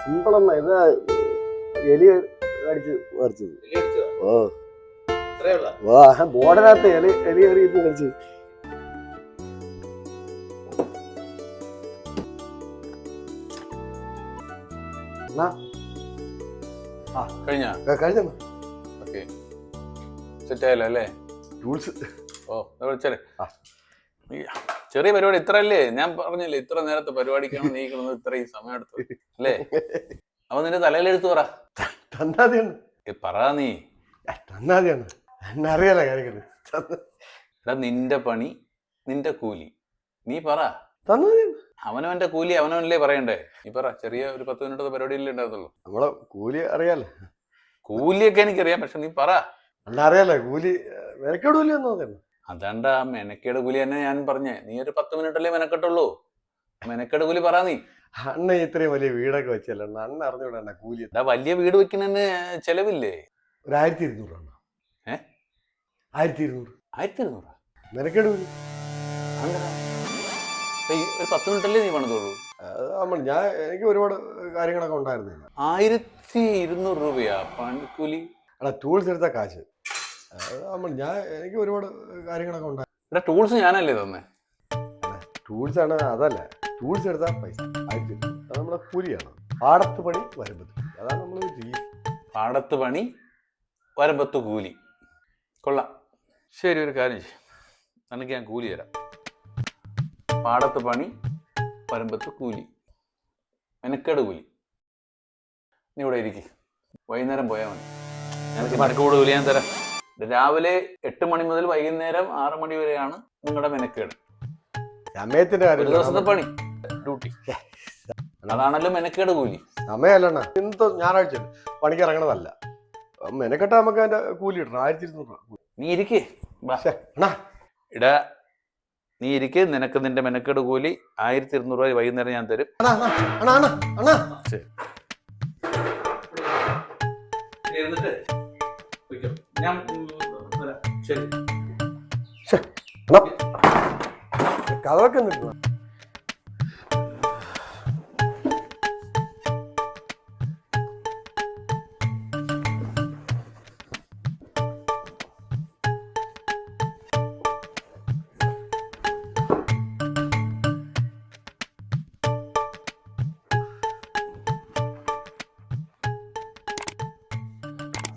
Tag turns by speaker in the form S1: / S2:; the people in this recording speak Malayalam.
S1: സിമ്പിളെന്ന ഇത് എലി കടിച്ച് പറിച്ചത്. ഓ ബോർഡിനകത്ത് എലി എറിയിട്ട് കഴിച്ചു.
S2: കഴിഞ്ഞ സെറ്റായല്ലോ അല്ലേ
S1: ടൂൾസ്?
S2: ഓ വിളിച്ചാലേ ചെറിയ പരിപാടി ഇത്ര അല്ലേ? ഞാൻ പറഞ്ഞില്ലേ ഇത്ര നേരത്തെ പരിപാടിക്കാണ് നീ കിടന്നത് ഇത്രയും സമയം എടുത്തത് അല്ലേ? അപ്പൊ നിന്റെ തലയിലെടുത്ത് പറ. പറ നീ.
S1: അറിയാലോ കാര്യങ്ങള്.
S2: എടാ നിന്റെ പണി നിന്റെ കൂലി നീ പറ. അവനവന്റെ കൂലി അവനവനല്ലേ പറയണ്ടേ? നീ പറ. ചെറിയ ഒരു 10 മിനിറ്റത്തെ പരിപാടിയല്ലേ ഉണ്ടാകത്തുള്ളൂ.
S1: നമ്മളെ കൂലി അറിയാലോ.
S2: കൂലിയൊക്കെ എനിക്കറിയാം, പക്ഷെ നീ പറ.
S1: അറിയാലോ കൂലി മെനക്കേട് കൂലിയൊന്നും നോക്കുന്നു.
S2: അതാണ്ടാ മെനക്കേട് കൂലി തന്നെ ഞാൻ പറഞ്ഞേ. നീ ഒരു 10 മിനിറ്റല്ലേ മെനക്കെട്ടുള്ളൂ. മെനക്കേട് കൂലി പറ നീ.
S1: അണ്ണ ഇത്രയും വലിയ വീടൊക്കെ വെച്ചല്ലോ അണ്ണ അറിഞ്ഞൂടാ കൂലി.
S2: വലിയ വീട് വെക്കുന്നതിന് ചെലവില്ലേ?
S1: ഒരു 1200 ആണ്. 1200.
S2: 1200
S1: മെനക്കേട് കൂലി.
S2: ഒരു 10 മിനിറ്റല്ലേ നീ പണിതുള്ളൂ?
S1: ഞാൻ എനിക്ക് ഒരുപാട് കാര്യങ്ങളൊക്കെ ഉണ്ടായിരുന്നില്ല.
S2: 1200 രൂപയാ പണിക്കൂലി?
S1: എടാ ടൂൾസ് എടുത്ത കാശ്. എനിക്ക് ഒരുപാട് കാര്യങ്ങളൊക്കെ ഉണ്ടായിരുന്നു.
S2: ടൂൾസ് ഞാനല്ലേ തന്നെ?
S1: ടൂൾസ് ആണ് അതല്ല, ടൂൾസ് എടുത്ത പൈസ 1000. അത് നമ്മളെ കൂലിയാണ്. പാടത്ത് പണി വരമ്പത്ത്, അതാണ് നമ്മൾ രീതി.
S2: പാടത്ത് പണി വരമ്പത്ത് കൂലി. കൊള്ളാം. ശരി, ഒരു കാര്യം ചെയ്യും, എനിക്ക് ഞാൻ കൂലി തരാം. പാടത്ത് പണി വരമ്പത്ത് കൂലി, മെനക്കേട് കൂലി. നീ ഇവിടെ ഇരിക്കും, വൈകുന്നേരം പോയാൽ മതി. എനിക്ക് മെനക്കേട് കൂലി ഞാൻ തരാം. രാവിലെ 8 മണി മുതൽ വൈകുന്നേരം 6 മണി വരെയാണ് നിങ്ങളുടെ മെനക്കേട്.
S1: സമയത്തിന്റെ
S2: ഒരു ദിവസത്തെ പണി ഡ്യൂട്ടി, അതാണല്ലോ മെനക്കേട് കൂലി.
S1: സമയമല്ല ഇന്നത്തെ ഞായറാഴ്ച പണിക്ക് ഇറങ്ങണതല്ല. മെനക്കെട്ട നമുക്ക് അതിന്റെ കൂലി കിട്ടണം 1200 രൂപ.
S2: നീ ഇരിക്കേ ഇടാ, നീ ഇരിക്ക്. നിനക്ക് നിന്റെ മെനക്കേട് കൂലി 1200 രൂപ വൈകുന്നേരം ഞാൻ തരും.
S1: കഥയൊക്കെ നിൽക്കണം.